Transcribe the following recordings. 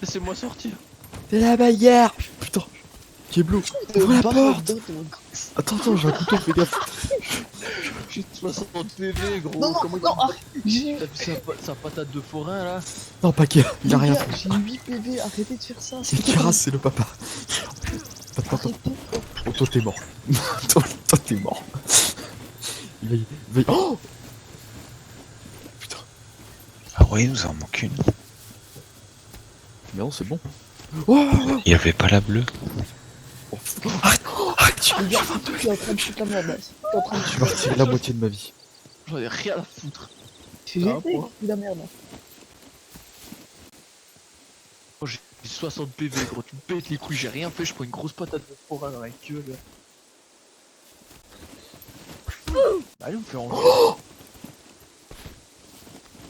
Laissez-moi sortir. La bagarre. Putain. Keblo, ouvre la porte. Non, Attends, j'ai un couteau, fais gaffe. J'ai 60 PV, gros. non, Comment non, j'ai t'as vu sa patate de forain là? Non, paquet, il a rien fait. J'ai 8 PV, arrêtez de faire ça. C'est Kira, c'est le papa. Attends. Arrêtez. Oh, toi t'es mort. toi t'es mort. Il va... Oh putain. Ah oui, il nous en manque une. Mais non, c'est bon. Oh, Il y avait pas la bleue. arrête, tu Les gars, je suis en train de foutre la merde là. Je suis en train de vas retirer la moitié de ma vie. J'en ai rien à foutre. J'ai Ah, fait quoi. la merde là. Oh, j'ai 60 PV, gros. Tu me pètes les couilles, j'ai rien fait. Je prends une grosse patate de forain dans la gueule. Allez, vous faire enlever.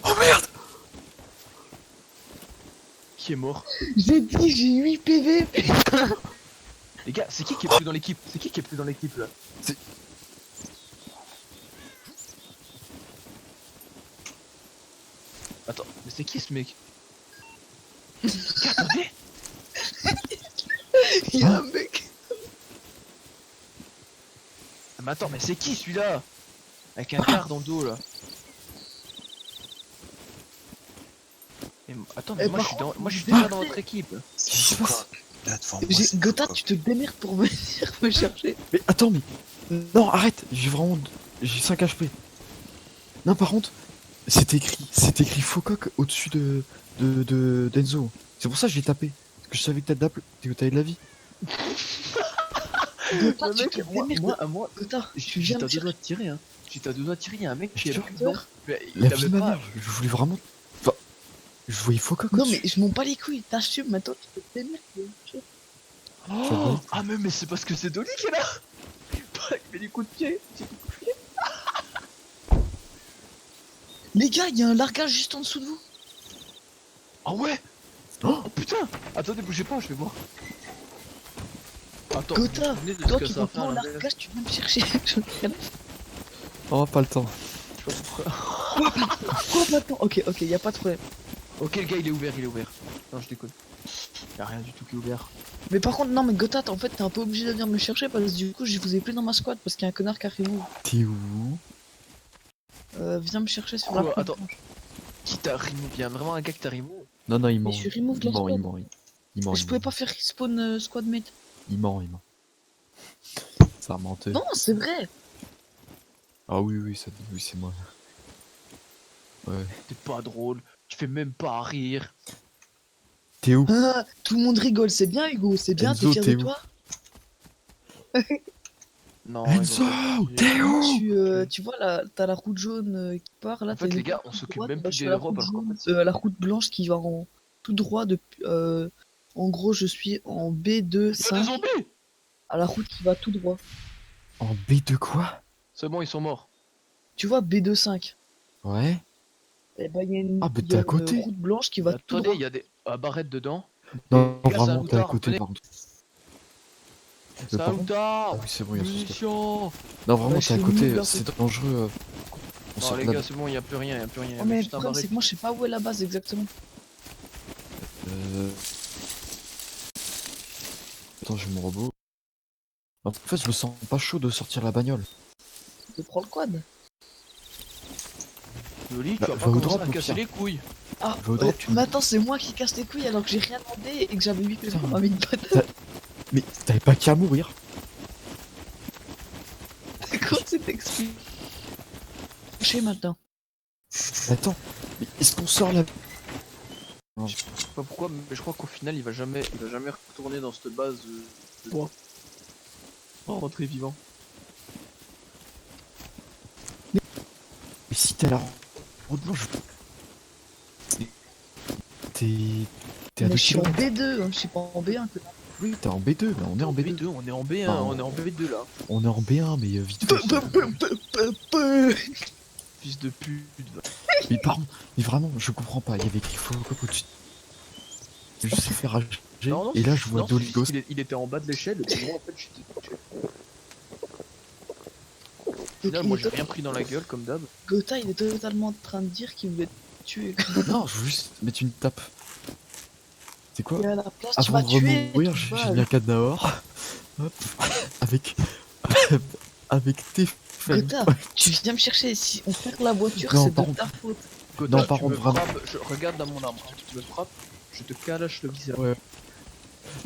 Oh merde. Qui est mort? J'ai dit, j'ai 8 PV. Les gars, c'est qui est plus dans l'équipe? C'est qui est plus dans l'équipe là? Attends, mais c'est qui ce mec? Attendez! Il y a un mec. Ah, mais attends, mais c'est qui celui-là? Avec un quart dans le dos là. Attends, mais Eh, moi par je suis dans... contre, moi je suis déjà dans votre équipe. Qu'est-ce qui se passe? Là devant moi, c'est Gotha, Foucault. tu te démerdes pour venir me chercher. Mais attends, mais... Non, arrête, j'ai vraiment... J'ai 5 HP. Non, par contre, c'est écrit Faucoq au-dessus d'Enzo. C'est pour ça que j'ai tapé. Parce que je savais que t'avais de la vie. Gotha, Le tu mec, te démerdes. moi, Gotha, tu j'étais viens à me deux chercher. doigts de tirer, hein. J'étais à deux doigts de tirer, il y a un mec qui est Je te plus dedans. Mais La il vie avait de ma pas... mère, je voulais vraiment... Enfin, je voyais Faucoq Non au-dessus. mais je m'en bats les couilles, t'assumes, maintenant tu te démerdes. Oh ah mais c'est parce que c'est Dolly qui est là. Il met des coups de pied. Les gars, il y a un largage juste en dessous de vous. Ah ouais. Oh, Oh putain. Attendez, bougez pas, je vais voir. Attends, Gotha, vous venez de toi ce que qui ça vas a fait pas à au l'inverse. largage, tu viens me chercher. J'en ai rien à oh, pas le temps. Je sais pas pourquoi. foutre. Quoi maintenant? Ok, y a pas de problème. Ok, le gars il est ouvert, Non, je déconne. Y'a rien du tout qui est ouvert. Mais par contre, non, mais Gotha, en fait, t'es un peu obligé de venir me chercher parce que du coup, je vous ai plus dans ma squad parce qu'il y a un connard qui arrive. T'es où? Viens me chercher sur Quoi, la attends. Qui t'a remove? Y'a vraiment un gars qui t'a remove? Non, il ment. Mais je suis remove de la squad. Il ment. Je pouvais pas faire respawn squad mate. Il ment. Ça a menté. Non, c'est vrai. Ah oui, c'est moi. Ouais. T'es pas drôle. Tu fais même pas rire. T'es où? Ah, tout le monde rigole, c'est bien Hugo, c'est bien, Enzo, t'es fier t'es de où? toi. Non, Enzo, ils ont pas- t'es où? Tu vois là, t'as la route jaune qui part là. En fait, t'as les une gars, route on tout s'occupe droite, même bah, plus je suis des à la héros route parce qu'en jaune, fait, la route blanche qui va en tout droit depuis. En gros, je suis en B2 c'est des 5 zombies! à la route qui va tout droit. En B de quoi? C'est bon, ils sont morts. Tu vois B2 5. Ouais. Et bah il y a une, Ah, mais il y t'es a à une côté. route blanche qui va tout Attendez, droit. il y a des barrettes dedans. Non, Les gars, c'est un vraiment, t'es à loutard, côté, venez. par contre. C'est par un contre- loutard! Ah oui, c'est bon, il y a ce stop. Munitions! Non, vraiment, Bah, je t'es à fais côté, mille c'est dangereux. On Non, sort les de la... gars, c'est bon, y'a plus rien, y'a plus rien. Oh, Y'a mais le juste un problème barret. c'est que moi je sais pas où est la base exactement. Attends, j'ai mon robot. En fait, je me sens pas chaud de sortir la bagnole. Je prends le quad. Loli, Bah, tu vas va pas au commencer drop, à au casser pire. les couilles. Ah, Va au drop, tu me- mais attends, c'est moi qui casse les couilles alors que j'ai rien demandé et que j'avais 8 Putain. on m'a mis une patate. Mais t'avais pas qu'à mourir. Comment c'est expliqué? Je sais maintenant. Attends, mais est-ce qu'on sort la... Je sais pas pourquoi, mais je crois qu'au final, il va jamais retourner dans cette base de bois. Oh, rentrer vivant. Mais si t'es à la route blanche... T'es à Mais 2 je suis en km. B2, hein, je suis pas en B1 que Oui, t'es en B2, mais on est en B2. on est en B1, Bah, on est en B2 là. On est en B1, mais vite fait. Fils de pute. va. Mais pardon, mais vraiment, je comprends pas. Il y avait écrit Faucoq au-dessus. Je sais faire rager. Non, Et là, je vois non, Dolly c'est Ghost. juste qu'il il était en bas de l'échelle, et moi en fait j'étais. Au final, moi j'ai rien pris dans la gueule comme d'hab. Gotha, il est totalement en train de dire qu'il voulait te tuer. Non, je veux juste mettre une tape. C'est quoi? Et à la place, tu Avant vas de tuer. remourir, tu j'ai vas. mis un cadenas or. Hop. Avec. Avec tes feuilles. Gotha, tu viens me chercher. Si on perd la voiture, Non, c'est de par ta faute. Gotha, Non, par tu contre, me vraiment. frappes, regarde dans mon arme, hein. Tu me frappes, je te calache le visage. Ouais.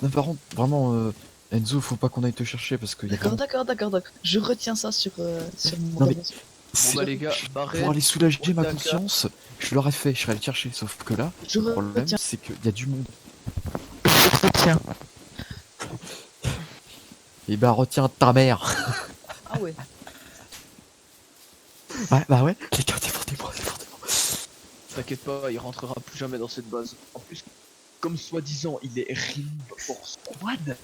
Non, par contre, vraiment, Enzo, faut pas qu'on aille te chercher parce qu'il y a D'accord, vraiment... d'accord. Je retiens ça sur mon Non, mais- conversation. Bon bah les gars, barrez. Pour aller soulager ma Otaka. conscience, je l'aurais fait, je serais allé te chercher. Sauf que là, Je le problème, retiens. c'est qu'il y a du monde. Retiens. Et bah, retiens ta mère. Ah ouais. Ouais, bah ouais, les gars, défendez-moi. T'inquiète pas, il rentrera plus jamais dans cette base. En plus, comme soi-disant, il est RIM Force Squad.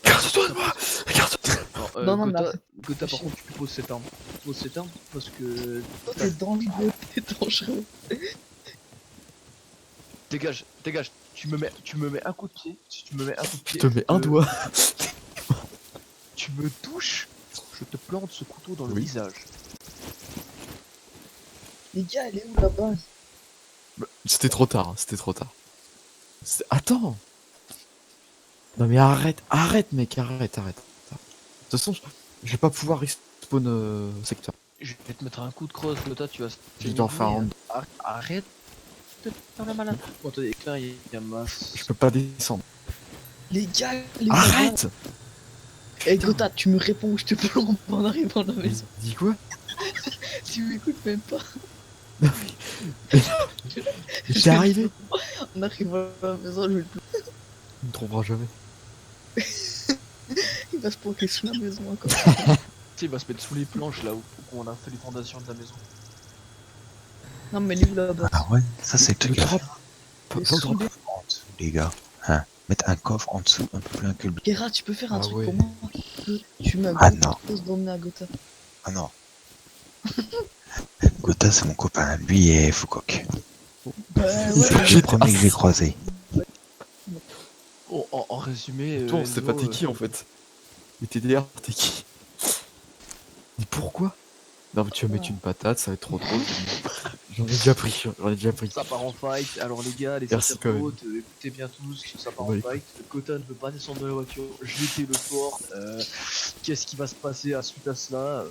Regarde-toi de moi. Regarde-toi. Non, mais Gotha, après- Gotha, par contre, tu poses cette arme. Tu poses cette arme parce que. Toi, t'es dangereux. T'es dangereux. Dégage. Tu me mets un coup de pied. Si tu me mets un coup de Je pied. te mets un doigt. Tu me touches. Je te plante ce couteau dans le Oui. visage. Les gars, elle est où la base? C'était trop tard, hein, c'était trop tard. Attends. Non mais arrête mec, arrête. De toute façon, je vais pas pouvoir respawn secteur. Je vais te mettre un coup de crosse, Gotha, tu vas. Je dois en faire un. Arrête de faire la malade. Bon, attendez, là, il y a masse. Je peux pas descendre. Les gars, elle est où la base? Arrête. Eh Gotha, tu me réponds ou je te plombe en arrivant à la maison. Dis quoi? Tu m'écoutes même pas. J'étais arrivé. En arrivant à la maison, je vais le plomber. Il me trouvera jamais. Il va se planquer sous la maison encore. Tu sais, il va se mettre sous les planches là où on a fait les fondations de la maison. Non, mais elle est où la base? Ah ouais, ça c'est le Le truc à drop. faire. Pas le sous drop. les- En dessous, les gars. Hein, mettre un coffre en dessous, un peu plus loin que le... Guerra, tu peux faire un Ah truc ouais. pour moi? Tu m'as Ah non. d'emmener à Gotha. Ah non. Gotha, c'est mon copain. Lui est Foucault. Bah C'est ouais, le premier que j'ai croisé. Oh, en résumé, Toi, c'est pas t'es qui en fait. Mais t'es derrière, t'es qui? Mais pourquoi? Non mais tu vas mettre une patate, ça va être trop drôle. J'en ai déjà pris. ça part en fight. Alors les gars, les Merci, quand même. internautes, écoutez bien tous, ça part Ouais. en fight. Gotha ne veut pas descendre de la voiture, jeter le fort. Qu'est-ce qui va se passer à suite à cela?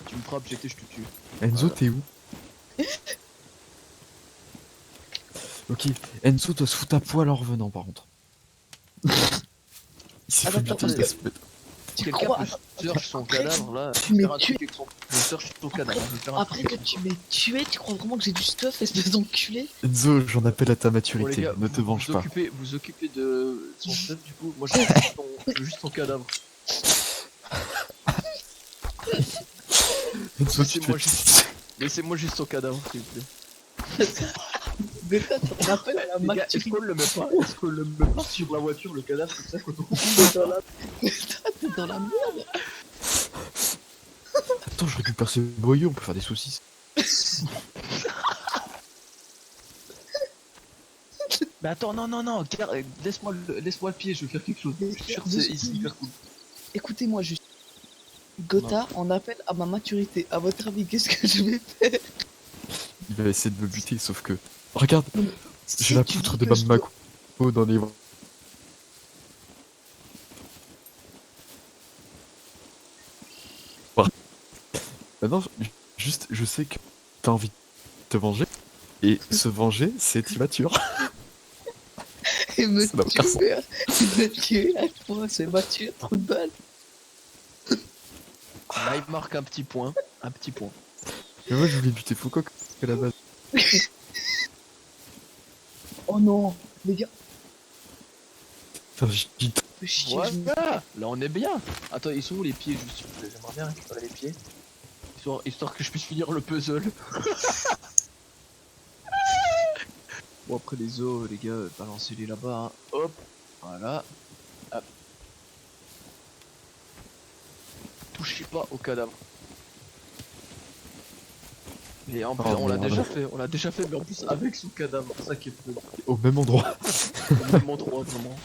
Tu me frappes, je te tue. Enzo, t'es où? Ok, Enzo doit se foutre à poil en revenant par contre. Il s'est fait Attends, buter, attends, il se fait- tu Quelqu'un crois? peut search son cadavre là. tu m'es Faire un tué. truc avec son. Je search son cadavre. Je vais faire un Après truc que avec son- tu m'aies tué, tu crois vraiment que j'ai du stuff, espèce d'enculé? Enzo, j'en appelle à ta Bon, les maturité, gars, ne te vous- venge vous pas. Vous occupez de son stuff du coup. Moi je veux juste son cadavre. Enzo, tu te Laissez-moi fais... Laissez-moi juste son cadavre s'il vous plaît. Gotha, tu te rappelles à la Les gars, est-ce maturité? qu'on le met pas? Est-ce qu'on le met pas sur la voiture le cadavre comme ça quand on T'es dans la... Gotha, t'es dans la merde. Attends, je récupère ce boyau, on peut faire des saucisses. Mais attends, non, laisse-moi le pied, je veux faire quelque chose. Je suis sûr que c'est hyper cool. Écoutez-moi juste. Gotha en appelle à ma maturité. À votre avis, qu'est-ce que je vais faire? Il va essayer de me buter, sauf que... Regarde, j'ai Si la tu poutre dis de que je Bamako dans les bras. Maintenant, juste, je sais que t'as envie de te venger, et se venger, c'est immature. Et me Ça n'a aucun sens. tuer, me tuer à toi, c'est mature, trop de balles. Là il marque un petit point. Mais moi, je voulais buter Foucault à la base. Oh non, les gars, Enfin, je- fais chier, je me- Voilà, là on est bien. Attends, ils sont où les pieds juste s'il vous plaît? J'aimerais bien récupérer les pieds. Histoire que je puisse finir le puzzle. Bon après les os les gars, balancez-les là-bas. Hein. Hop, voilà. Hop. Touchez pas au cadavre. Et en plus, Oh, on l'a merde. déjà fait, mais en plus avec son cadavre, c'est ça qui est plus Au même endroit. au même endroit vraiment.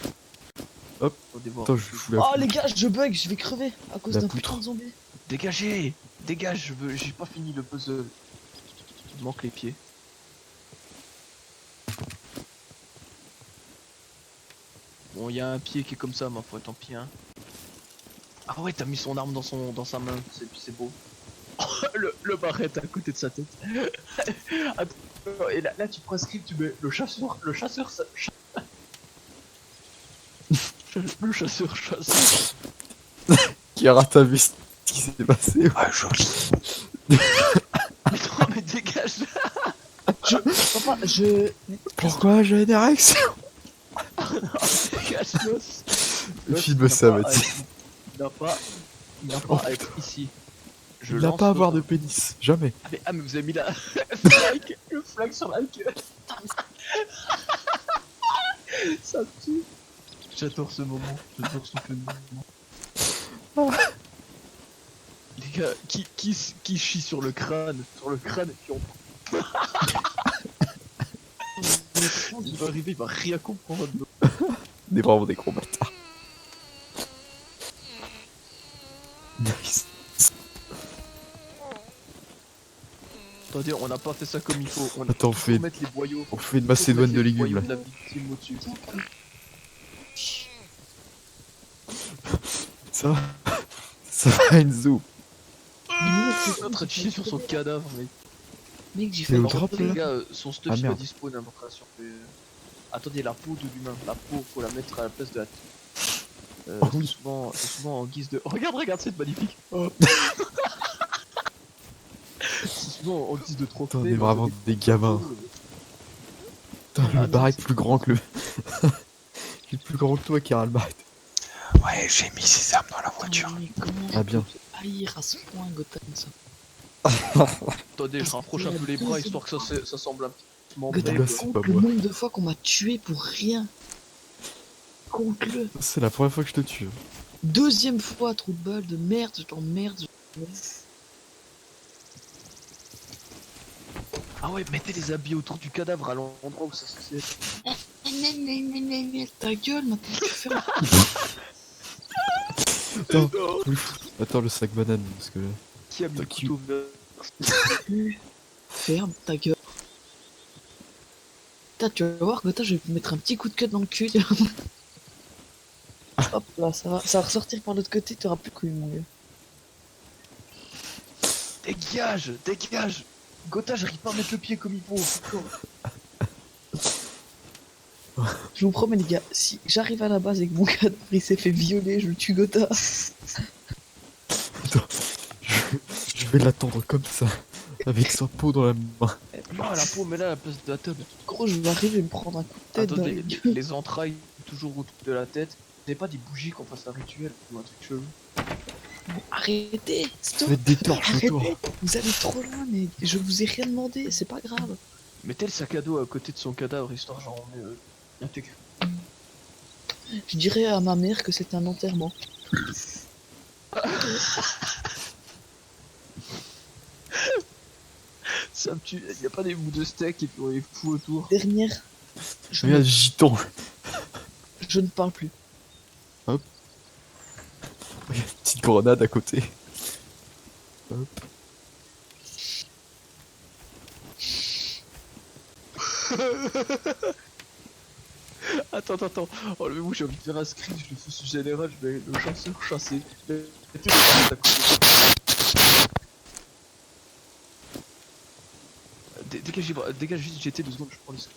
Hop. Attendez voir. Attends, je fous la Oh les gars, je bug, je vais crever à cause La d'un poutre. putain de zombie. Dégagez! Dégage, j'ai pas fini le puzzle. Il manque les pieds. Bon, y a un pied qui est comme ça, ma foi, tant pis, hein. Ah ouais, t'as mis son arme dans sa main, c'est beau. Le barrette à côté de sa tête. Attends, et là tu prescrives, tu mets le chasseur, le chasseur chasse. Chiara, t'as vu ce qui s'est passé? Ah, joli. Mais non, mais dégage là. Papa, je. Pourquoi j'ai une érection? Dégage, l'os. Filme ça, Mathis. Il n'a pas Oh, à être ici. Je Il n'a lance pas à le- avoir de pénis, jamais. Ah mais vous avez mis la le flag sur la gueule. Ça me tue. J'adore ce moment. J'adore ce moment. Les gars, qui chie sur le crâne et puis on... Il va arriver, il va rien comprendre. On est vraiment des gros bâtards. Nice. Attendez, on n'a pas fait ça comme il faut. On Attends, faut mettre les boyaux. on fait une macédoine de Faut mettre les légumes là. boyaux de la victime au-dessus. Ça va? Ça va, Enzo? Il est en train de chier sur son cadavre, mec. Mec, j'ai C'est fait au un drop, Les là? gars, son stuff Ah, il va merde. dispo d'inventation. Attendez, la peau de l'humain. La peau, faut la mettre à la place de la tête. Oh oui. C'est souvent en guise de. Regarde, c'est magnifique. Oh. C'est souvent en guise de trophée. Putain, on est dans vraiment des gamins. Putain, Ah, le non, barrette c'est- plus grand que le. Il est plus grand que toi, Chiara, le barrette. Ouais, j'ai mis ses armes dans la voiture. Mais comment Ah, bien. je peux haïr à ce point Gotham ça? Attendez, je rapproche un peu les bras histoire que ça semble un petit peu Gotham, là, c'est compte pas le moi. nombre de fois qu'on m'a tué pour rien. Compte-le. C'est la première fois que je te tue. Deuxième fois, trou de balle de merde, je t'emmerde. Ah ouais, mettez les habits autour du cadavre à l'endroit où ça se fait. Ta gueule, maintenant tu fermes. Attends, attends le sac banane parce que. Qui a mis le Qui- couteau vert? Ferme ta gueule. Putain, tu vas voir, Gotham, je vais te mettre un petit coup de queue dans le cul. Hop là, ça va ressortir par l'autre côté, t'auras plus de couilles, mon gars. Dégage. Gotha, j'arrive pas à mettre le pied comme il faut. Putain. Je vous promets, les gars, si j'arrive à la base et que mon cadavre il s'est fait violer, je le tue Gotham. Je vais l'attendre comme ça, avec sa peau dans la main. Non, la peau, mais là à la place de la tête. Gros, je vais arriver à me prendre un coup de tête dans Attendez, la gueule. les entrailles toujours autour de la tête. Vous avez pas des bougies qu'on fasse un rituel ou un truc chelou? Arrêtez, stop. Faites des torches autour. Arrêtez, vous allez trop loin, mais je vous ai rien demandé, c'est pas grave. Mettez le sac à dos à côté de son cadavre histoire genre on est intégré. Je dirais à ma mère que c'est un enterrement. Ça me tue, y a pas des bouts de steak et puis on les fout autour. Dernière, je, Regarde, gitan. je ne parle plus. Petite grenade à côté. Hop. Attends. Oh le moi j'ai envie de faire un screen, je le fais sur général, je vais le chasseur chasser. Mettez le barrette à côté. Dégage vite GT 2 secondes, je prends le screen.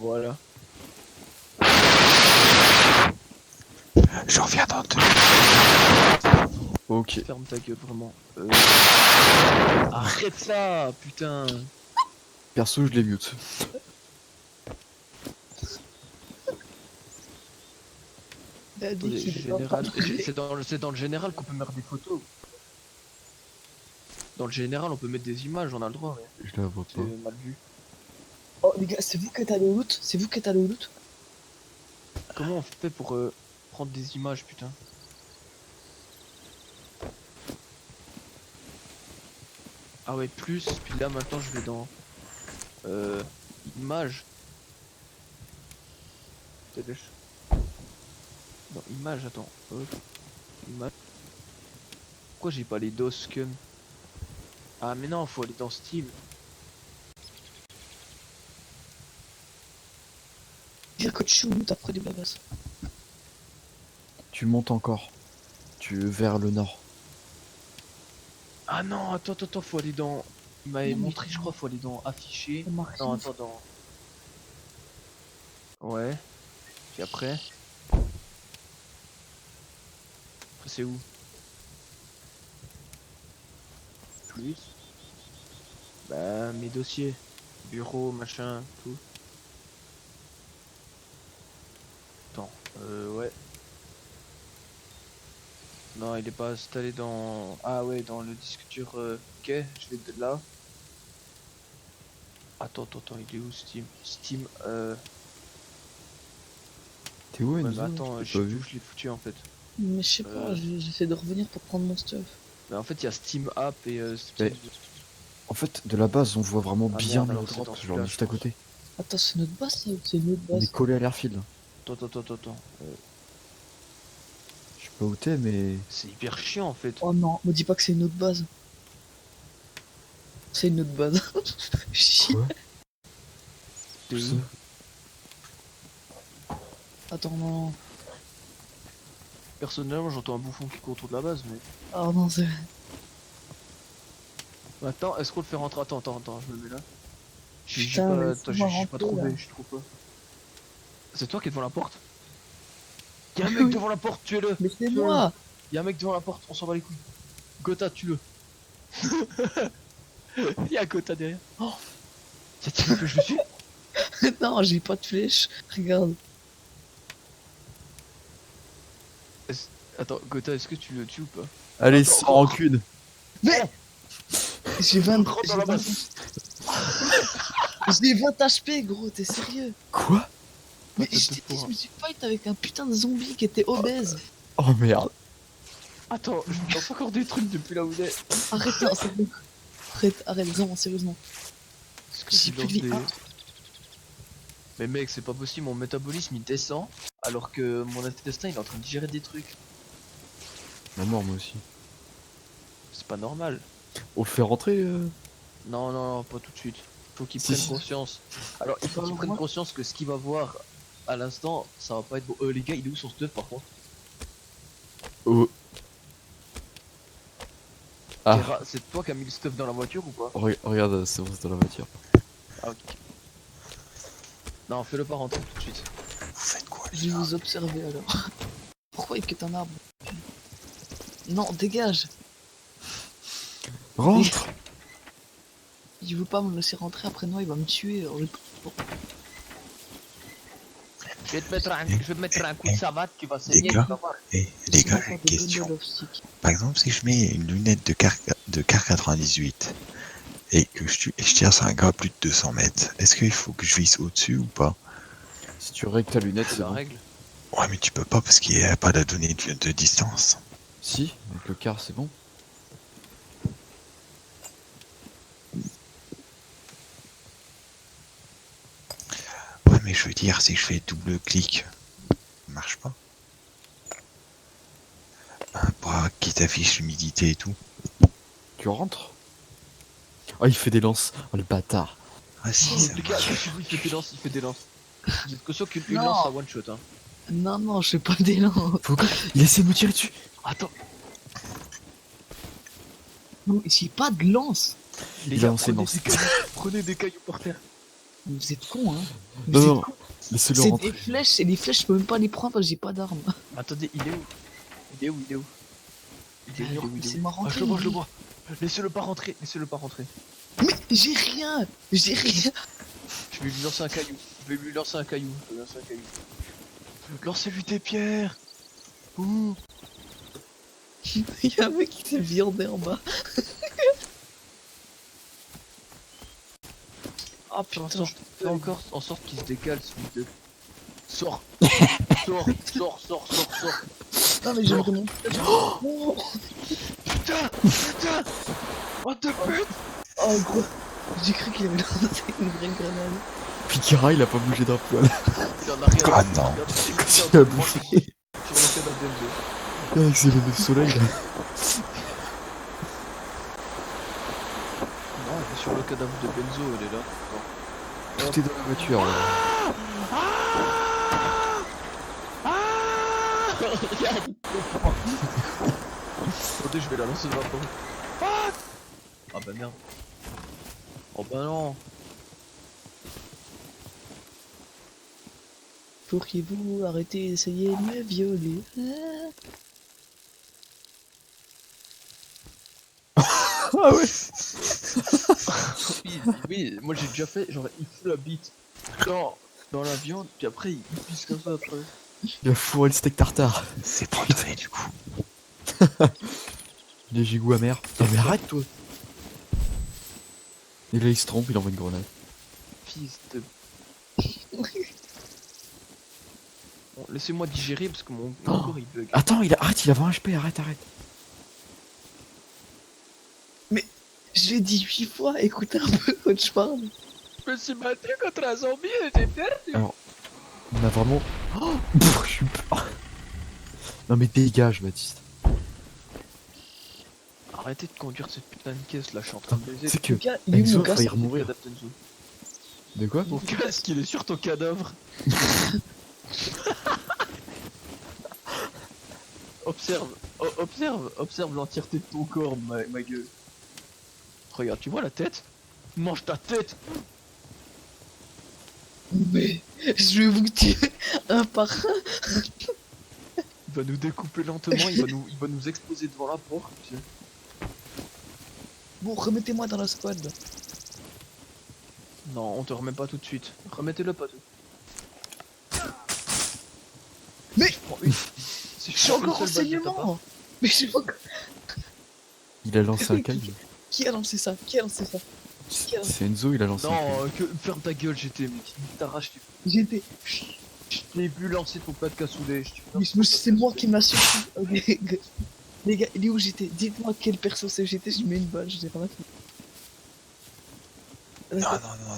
Voilà. Je reviens dans 2. Ok. Ferme ta gueule vraiment. Arrête ça, putain. Perso, je les mute. Attendez, général. C'est dans le général qu'on peut mettre des photos. Dans le général on peut mettre des images, on a le droit. Ouais. Je la vois C'est pas. mal vu. Oh les gars, c'est vous qui êtes allé au loot? C'est vous qui êtes allé au loot? Comment on fait pour prendre des images, putain? Ah ouais, plus, puis là maintenant je vais dans images. Dans images, attends. Hop. Images. Pourquoi j'ai pas les DOS scum? Ah mais non, faut aller dans Steam. je suis où après les babasses? Tu montes encore. Vers le nord. Ah non, attends, faut aller dans... Il m'avait Non, mais- montré, je crois, faut aller dans afficher. Ça marche. Non, attends, dans... Ouais. Puis après... Après c'est où? Plus. Bah, mes dossiers. Bureau, machin, tout. Attends, ouais. Non, il est pas installé dans... Ah ouais, dans le disque dur. Ok, je vais de là. Attends, il est où Steam? Steam, T'es où, ouais, Enzo? mais attends, Je je t'ai sais pas plus où vu. je l'ai foutu en fait. Mais je sais pas, j'essaie de revenir pour prendre mon stuff. Mais en fait, il y a Steam App et Mais- En fait, de la base, on voit vraiment Ah, bien merde, alors notre c'est dans drop. Genre, celui-là, on est je juste à pense. côté. Attends, c'est notre base ça ou c'est une autre On est base? collé à l'airfield. Attends. Je sais pas où t'es, mais. C'est hyper chiant en fait. Oh non, me dis pas que c'est une autre base. C'est une autre base. Chut. Quoi? T'es Ça. où? Attends, non. Personnellement, j'entends un bouffon qui court autour de la base, mais... Oh non, c'est... Attends, est-ce qu'on le fait rentrer? Attends, je me mets là. J'ai Putain, pas... mais Attends, laisse-moi j'ai pas rentrer, trouvé, là. je trouve pas. C'est toi qui es devant la porte? Y'a un mec Oui. devant la porte, tuez-le! Mais c'est moi. Y'a un mec devant la porte, on s'en va les couilles. Gotha, tue-le. Y'a Gotha derrière. Oh! C'est tiré que je le suis? Non, j'ai pas de flèche. Regarde. Attends, Gotha, est-ce que tu le tues ou pas? Allez, Attends, sans rancune. Mais j'ai 20... Rentre dans la base. J'ai 20 HP, gros, t'es sérieux? Quoi? Mais Tête de je t'ai dit, four. je me suis fight avec un putain de zombie qui était obèse. Oh merde. Attends, je me lance encore des trucs depuis là où il est. Arrête, non, c'est bon. Arrête, vraiment, sérieusement. Est-ce que J'ai tu plus lances de vie. des... Ah, Mais mec, c'est pas possible, mon métabolisme il descend alors que mon intestin il est en train de digérer des trucs. La mort, moi aussi. C'est pas normal. On le fait rentrer Non, pas tout de suite. Faut qu'il Si, prenne si. conscience. Alors il faut qu'il prenne conscience que ce qu'il va voir à l'instant, ça va pas être beau. Les gars, il est où son stuff par contre? Oh. Ah. Terra, c'est toi qui as mis le stuff dans la voiture ou pas? Regarde, c'est bon, c'est dans la voiture. Ah ok. Non, fais-le pas rentrer tout de suite. Vous faites quoi, je les vais gars? vous observer alors. Pourquoi il quitte un arbre? Non, dégage. Rentre. Il veut pas me laisser rentrer, après non, il va me tuer. Alors, Je vais te mettre un coup de savate, tu vas saigner, tu gars. vas voir. Eh, les gars, Sinon, pas de question. bundle of stick. Par exemple, si je mets une lunette de car 98 et que je tire sur un gars à plus de 200 mètres, est-ce qu'il faut que je vise au-dessus ou pas? Si tu règles ta lunette, C'est c'est la bon. règle. Ouais, mais tu peux pas parce qu'il n'y a pas la donnée de distance. Si, avec le car, c'est bon. Ouais, mais je veux dire, si je fais double clic, ça marche pas. Pour qu'il t'affiche l'humidité et tout. Tu rentres. Oh, il fait des lances. Oh, le bâtard. Ah si, ça Les gars, marche. il fait des lances, il fait des lances. Vous êtes conscient qu'une Non. lance à one shot hein. Non, je fais pas d'élan. Il essaie de me tirer dessus. Attends, Non, j'ai pas de lance. les Il gars, a lancé une prenez lance. des cailloux, prenez des cailloux par terre. Vous êtes cons, hein. Non, Vous non, êtes cons. laissez-le C'est rentrer. des flèches, et les flèches, je peux même pas les prendre parce que j'ai pas d'armes. Attendez, il est où? Il est où? Il est où? Il est où? Il est où? Il est C'est où? ma Ah, rentrée. je le vois. Laissez-le pas rentrer, laissez-le pas rentrer. Mais j'ai rien. J'ai rien. Je vais lui lancer un caillou. Lancez-lui des pierres. Ouh. Il y a un mec qui s'est viandé en bas. Oh putain. Fais encore en sorte qu'il se décale celui de... Sors. Sors. Non mais j'ai vraiment... Oh, Putain. What the fuck? oh gros. J'ai cru qu'il avait lancé une vraie grenade. Pikara, il a pas bougé d'un poil. Il en a rien. Ah non. Il a bougé. Sur le canapé de Avec ses lunettes de soleil, là. Non, elle est sur le cadavre de Benzo, elle est là. Tout est dans la voiture. Là. Regarde. Attendez, je vais la lancer dans la forêt. Ah bah merde. Oh bah non. Pourriez-vous arrêter d'essayer de me violer? Ah ouais. Oui, moi j'ai déjà fait, genre il fout la bite dans la viande, puis après il pisse comme ça après. Il a fourré le steak tartare. C'est pour donner du coup. Les gigots amers. Non mais arrête toi. Et là il se trompe, il envoie une grenade. Fils de... Bon, laissez-moi digérer parce que mon corps il bug. Attends, arrête, il a 20 HP, arrête. Je l'ai dit 8 fois, écoutez un peu quand je parle. Je me suis battu contre un zombie et j'ai perdu. Alors, on a vraiment... Oh Pff, je suis peur. Non mais dégage Baptiste. Arrêtez de conduire cette putain de caisse là, je suis en train de baiser. C'est que Le gars, il est où Enzo mon va casque? y remourir. De quoi? Mon casque il est sur ton cadavre. Observe l'entièreté de ton corps, ma gueule. Regarde, tu vois la tête? Mange ta tête. Mais je vais vous tuer un par un. Il va nous découper lentement, il va nous exposer devant la porte. Tu sais. Bon, remettez-moi dans la squad. Là. Non, on te remet pas tout de suite. Remettez-le pas tout. Mais Je prends une. Si je suis prends une encore seule balle de ta part- renseignement. Mais je sais pas Il a lancé un câble. qui a lancé ça. Qui a lancé ça? C'est Enzo, il a lancé un câble. Non, ferme ta gueule, j'étais. Mais t'arraches. J'étais. Je t'ai vu lancer ton plat de cassoulet. Mais c'est moi qui m'a surpris. Ok, les gars, il est où j'étais? Dites-moi quel perso c'est j'étais, je mets une balle, je dis rien à foutre.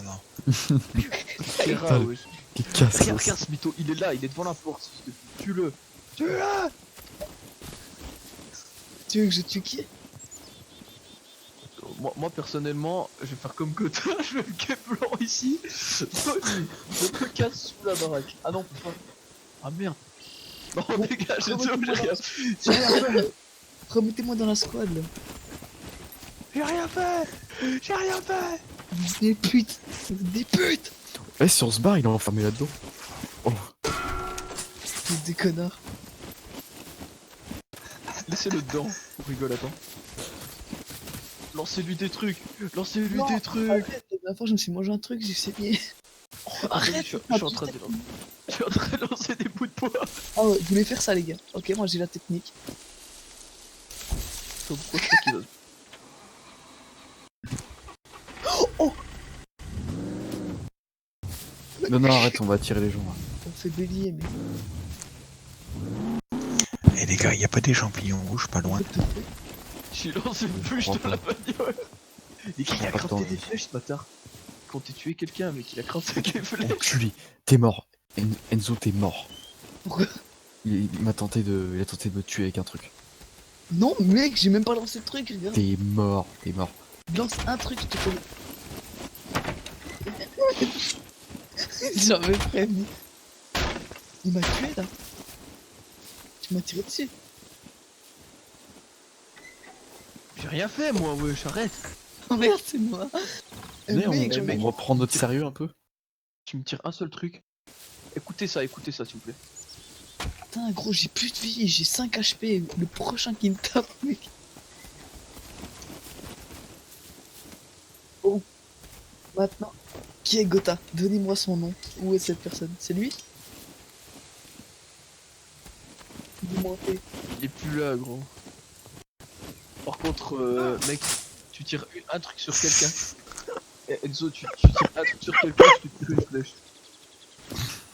Non. Terra, wesh. Qui casse. Regarde ce mytho, il est là, il est devant la porte. Tue-le. Tue-le. Tu veux que je tue qui? Moi personnellement, je vais faire comme Kota, je vais me quai blanc ici. Je me casse sous la baraque. Ah non, pas. Ah merde. Non, Bon, dégage, j'ai remettez-moi rien. J'ai rien fait. Remettez-moi dans la squad là. J'ai rien fait. J'ai rien fait. Vous êtes des putes. Vous êtes des putes. Eh, si on se barre, il est enfermé là-dedans. Oh. Vous êtes des connards. Laissez-le dedans. On rigole, attends. Lancez-lui des trucs. Lancez-lui Non, des trucs. Arrête, la dernière fois je me suis mangé un truc, j'ai saigné. Arrête. Je suis en train de lancer. Je suis en train de lancer des bouts de bois. Ah ouais, vous voulez faire ça les gars. Ok, moi j'ai la technique. Pourquoi je crois qu'il va... Non, non, arrête, on va attirer les gens là. On fait bélier, mais. Eh les gars, y a pas des champignons rouges pas loin? J'ai lancé une bûche dans la bagnole. Et qui a Attends, crafté des flèches, ce bâtard. Quand t'es tué quelqu'un, mais qu'il a crafté des flèches. Enculé, t'es mort. Enzo, t'es mort. Pourquoi? Il a tenté de me tuer avec un truc. Non, mec, j'ai même pas lancé le truc, regarde. T'es mort, t'es mort. Lance un truc, je te connais. J'avais prévenu. Il m'a tué là. Tu m'as tiré dessus. J'ai rien fait, moi, wesh, arrête. Oh merde, c'est moi. Mais Mec, j'en ai- on reprend notre sérieux un peu. Tu me tires un seul truc. Écoutez ça, s'il vous plaît. Putain, gros, j'ai plus de vie, j'ai 5 HP. Le prochain qui me tape, mec. Oh. Maintenant. Qui est Gotha? Donnez-moi son nom. Où est cette personne? C'est lui? Dis-moi. Il est plus là, gros. Par contre, mec, tu tires un truc sur quelqu'un. Eh, Enzo, tu tires un truc sur quelqu'un, tu te tires une flèche.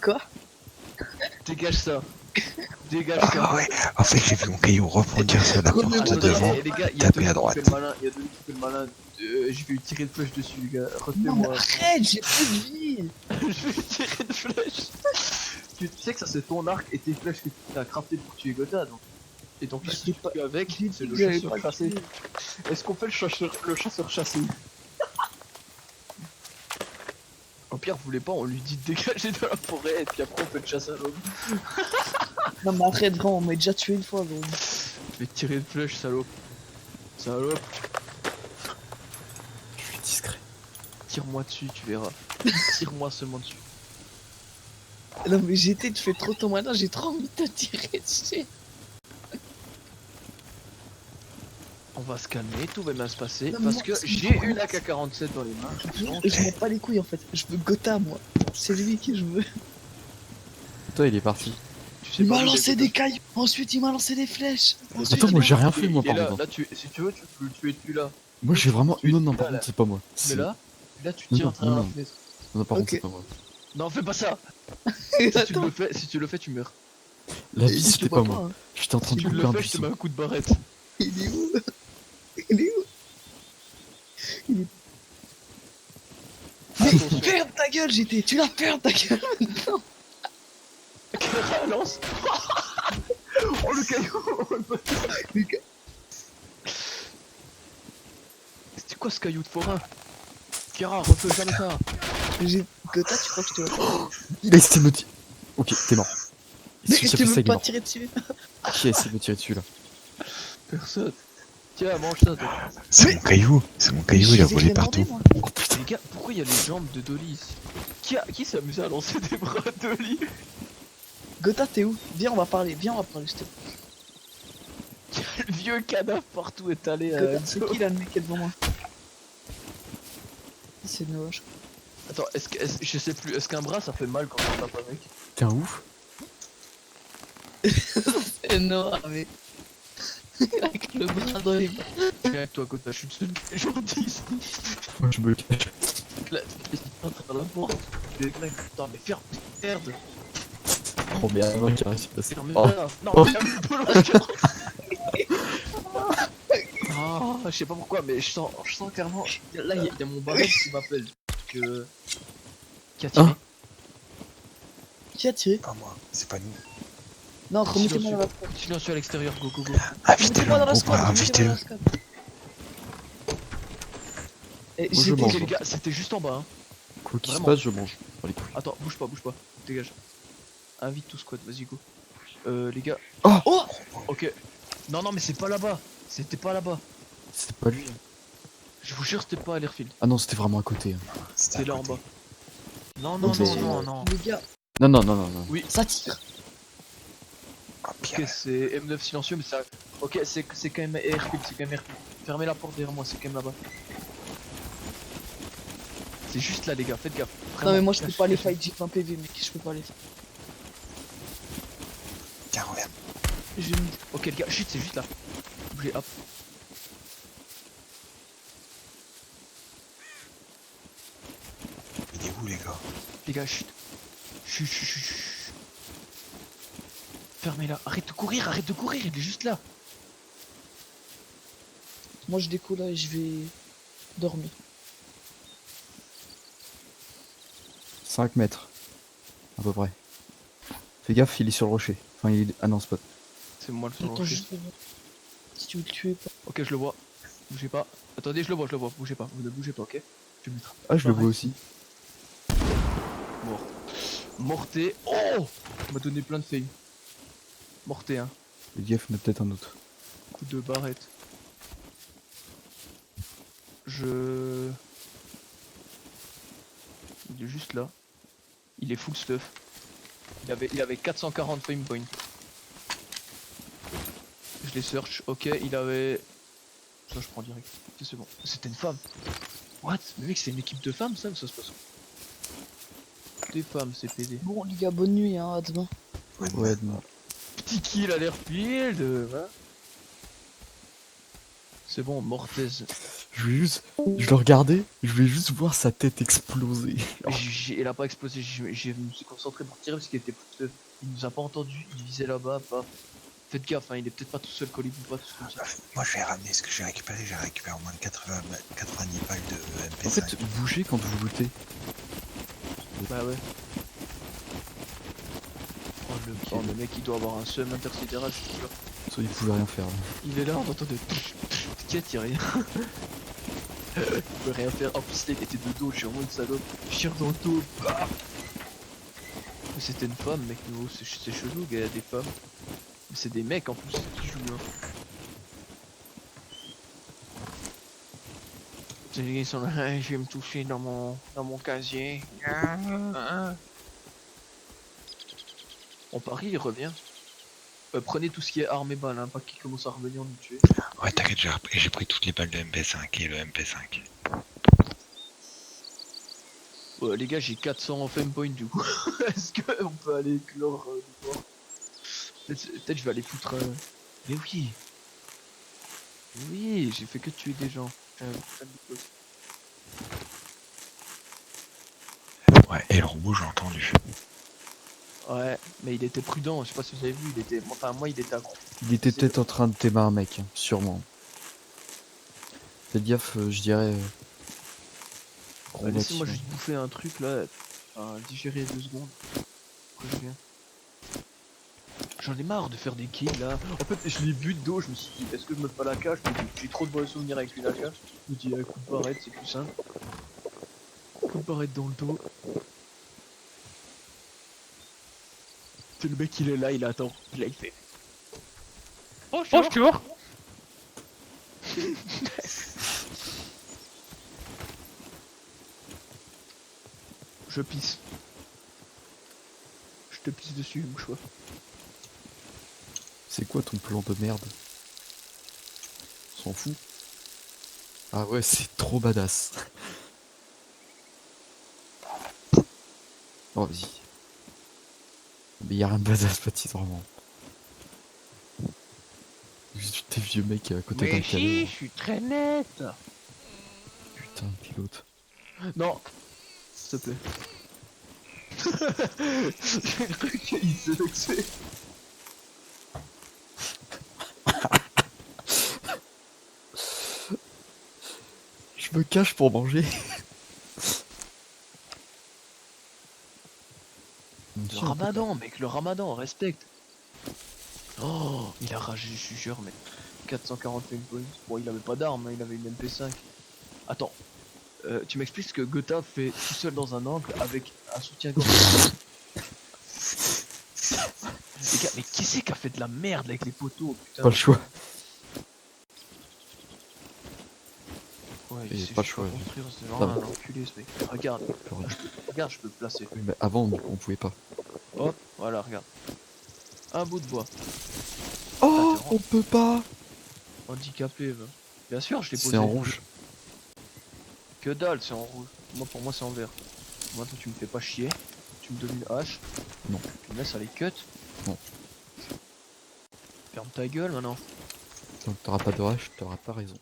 Quoi? Dégage ça. Dégage Ah ça. ouais, en fait j'ai vu mon caillou rebondir sur la porte de devant. Eh, les gars, il y a taper à Denis qui droite. fait le malin. Il y a Denis qui fait le malin. Je vais lui tirer une flèche dessus, les gars. Non, mais Retenez-moi. arrête, j'ai plus de vie. Je vais lui tirer une flèche. Tu sais que ça, c'est ton arc et tes flèches que tu as crafté pour tuer Gotha, donc. Et donc là, Je si sais tu pas. tues avec, J'ai c'est dit le que j'avais chasseur pas chassé. tué. Est-ce qu'on fait le chasseur chassé? Au pire, vous voulez pas, on lui dit de dégager de la forêt et puis après on fait le chasse à l'homme. Non, mais arrête, vraiment, on m'a déjà tué une fois, gros. Je vais te tirer une flèche, salope. Salope, Je suis discret. tire-moi dessus, tu verras. Tire-moi seulement dessus. Non, mais GT, tu fais trop ton malin, j'ai trop envie de te tirer dessus. On va se calmer, tout va bien se passer. Non, mais Parce moi, que c'est j'ai trop une bien. AK-47 dans les mains. Et je m'en bats les couilles en fait, je veux Gotha moi. C'est lui que je veux. Toi, il est parti. Tu sais Il pas m'a où lancé est des cailles, ensuite il m'a lancé des flèches. Ensuite, Attends, moi il j'ai m'a- rien fait, moi, Et par là, contre. là si tu veux, tu peux le tuer depuis là. Moi j'ai vraiment. tu es Non, non, là, par là. contre, c'est pas moi. Mais C'est- là tu Non, tires non, en train de non, la non. fenêtre. Non, par contre, Ok. c'est pas moi. Non, fais pas ça. Si tu Attends, le fais, tu meurs. La vie, il te c'était voit pas moi. hein. J'étais en train de Si tu couper le un fais, je te buisson. mets un coup de barrette. Il est où? Il est où? Il est... Mais Attention. ferme ta gueule GT, tu la fermes ta gueule maintenant. Lance. Oh le caillou. Les gars, C'était quoi ce caillou de forain? Kira, refais jamais ça. Gotha, tu crois que je te vois? Il a essayé de me tirer. Ok, t'es mort. Mais Celui je qui a t'ai fait ça, même il est pas mort. tiré dessus. Qui a essayé de me tirer dessus là? Personne. Tiens, mange ça. Toi. C'est mon caillou. C'est mon caillou, il a Je volé l'ai demandé, partout. moi. Oh putain. Les gars, pourquoi il y a les jambes de Dolly ici? Qui s'est amusé à lancer des bras de Dolly? Gotha, t'es où? Viens, on va parler, je te Le vieux cadavre partout étalé à Gotha, c'est qui là le mec qui est devant moi? C'est Noah, je crois. Attends, je sais plus, est-ce qu'un bras ça fait mal quand on tape avec? T'es un ouf? C'est Noah, mais. Avec le bras dans les mains. Je viens avec toi, Kota, je suis le seul qui est gentil ici. Moi je me cache. Là, il entre à la porte. Les mecs, putain, mais ferme, merde. Oh merde, moi j'ai réussi à passer. Ferme Oh. là. Non, Oh. ferme le polo. Ah, je sais pas pourquoi, mais je sens carrément. Là, il y a mon barrette qui m'appelle. Que. Qui a tiré. Hein? Qui a tiré? Pas moi, c'est pas nous. Non, remettez-moi dans la Silencieux à l'extérieur, go go go. Invitez-le, Remettez-moi dans la gros squad, bras, remettez-moi dans invitez-le. la squad. Et Moi, je j'étais- mange. Ok, les gars, c'était juste en bas, hein. Quoi qu'il se Vraiment. passe, je mange. Oh, les couilles. Attends, bouge pas, dégage. Invite tout squad, vas-y go. Les gars. Oh! Ok. Non, non, mais c'est pas là-bas. C'était pas là-bas. C'était pas lui. Je vous jure, c'était pas à l'airfield. Ah non, c'était vraiment à côté. hein. C'était là en bas. Non, Oh, non, mais- non, non, non. Les gars, Non, non, non, non, non. ça tire. Ah, Ok, pire. c'est M9 silencieux, mais ça. Ok, c'est quand même airfield, c'est quand même airfield. Fermez la porte derrière moi, c'est quand même là-bas. C'est juste là, les gars, faites gaffe. Non, Vraiment. mais moi je peux Cache- pas les cache- fight, j'ai 20 PV, mec, je peux pas les fight. Tiens, regarde. Je me Ok, les gars, chut, c'est juste là. Bougez, hop. Il est où, les gars? Les gars, chut. Chut, chut, chut, chut. Fermez-la. Arrête de courir, il est juste là. Moi je décolle là et je vais dormir. 5 mètres. À peu près. Fais gaffe, il est sur le rocher. Enfin, il est... Ah non, c'est pas. C'est moi le seul Attends, rocher. juste si tu veux le tuer pas. Ok, je le vois. Bougez pas. Attendez, je le vois. Bougez pas. Vous ne bougez pas, ok? Je vais mettre. Ah, je le Pareil. vois aussi. Mort. Morté. Oh! Ça m'a donné plein de fame. Morté, hein. Fais gaffe, il y en a peut-être un autre. Coup de barrette. Je. Il est juste là. Il est full stuff. Il avait 440 fame points. Je les search. Ok, il avait. Ça, je prends direct. Ok, c'est bon. C'était une femme. What? Mais mec, c'est une équipe de femmes, ça, ou ça se passe où? Des femmes, c'est PD. Bon les gars, bonne nuit hein, à demain. Ouais, non. Petit kill à l'airfield. Voilà. C'est bon, Mortaise. Je voulais juste. Je le regardais, je voulais juste voir sa tête exploser. Il a pas explosé, je me suis concentré pour tirer parce qu'il était plus. Il nous a pas entendu, il visait là-bas, pas. Faites gaffe, hein, il est peut-être pas tout seul, Colib ou pas, tout comme ça. Moi, je vais ramener ce que j'ai récupéré. J'ai récupéré au moins 90 balles de MP5. En fait, bougez quand vous lootez. Bah ouais. Oh, le mec il doit avoir un seum intersidéral, je suis sûr. Ça, il pouvait rien faire. là. Il est là, on entend des. T'inquiète, y'a rien. Il peut rien faire. En plus, il était de dos, je suis vraiment une salope. Je tire dans le dos. Ah. Mais c'était une femme, mec, nous, c'est chelou, gars, il y a des femmes. C'est des mecs en plus qui jouent. Hein. Ils sont là, je vais me toucher dans mon casier. On parie, il revient. Prenez tout ce qui est armes et balles, hein, pas qu'il commence à revenir nous tuer. Ouais, t'inquiète, j'ai pris toutes les balles de MP5 et le MP5. Ouais, les gars, j'ai 400 en fame point du coup. Est-ce qu'on peut aller clore le soir? Peut-être je vais aller foutre. Mais oui! Oui, j'ai fait que tuer des gens. Ouais, et le robot, j'ai entendu. Ouais, mais il était prudent, je sais pas si vous avez vu, il était. Enfin, moi il était accro. Il était peut-être en train de t'aimer un mec, hein, sûrement. Faites gaffe, je dirais. Gros Laissez-moi bâtiment. juste bouffer un truc là, enfin, digérer 2 secondes. Après, je viens. J'en ai marre de faire des kills là. En fait, je l'ai vu de dos, je me suis dit, est-ce que je me fais la cage? Je me dis, j'ai trop de bons souvenirs avec une AK. Je me dis, coup de barrette, c'est plus simple. Coup de barrette dans le dos. C'est le mec, il est là, il attend. Là, il fait. Bonjour! Je pisse. Je te pisse dessus, mouchoir. C'est quoi ton plan de merde? On s'en fout. Ah ouais, c'est trop badass. Oh, vas-y. Mais y'a rien de badass, Baptiste, vraiment. Juste tes vieux mecs à côté d'un Mais si, camion. je suis très net. Putain, pilote. Non, s'il te plaît. J'ai cru qu'il se vexait. Je me cache pour manger. Le ramadan, mec, le ramadan, respecte. Oh, il a ragé, je jure, mec. 441 points. Bon, il avait pas d'arme, hein, il avait une MP5. Attends, tu m'expliques ce que Gotha fait tout seul dans un angle avec un soutien-gorge. Les gars, mais qui c'est qui a fait de la merde avec les poteaux, putain? Pas le choix. Ouais, Et il sait pas le juste choix, ouais. construire, c'est Ça vraiment va. un enculé ce mec. Regarde, regarde, je peux le placer. Oui, mais avant, on pouvait pas. Hop, voilà, regarde. Un bout de bois. Oh, t'es on peut pas. Handicapé, va. Bien sûr, je l'ai posé. C'est en rouge. Que dalle, c'est en rouge. Moi, pour moi, c'est en vert. Moi, toi, tu me fais pas chier. Tu me donnes une hache. Non. Tu me laisses aller cut. Non. Ferme ta gueule maintenant. Tant que t'auras pas de hache, t'auras pas raison.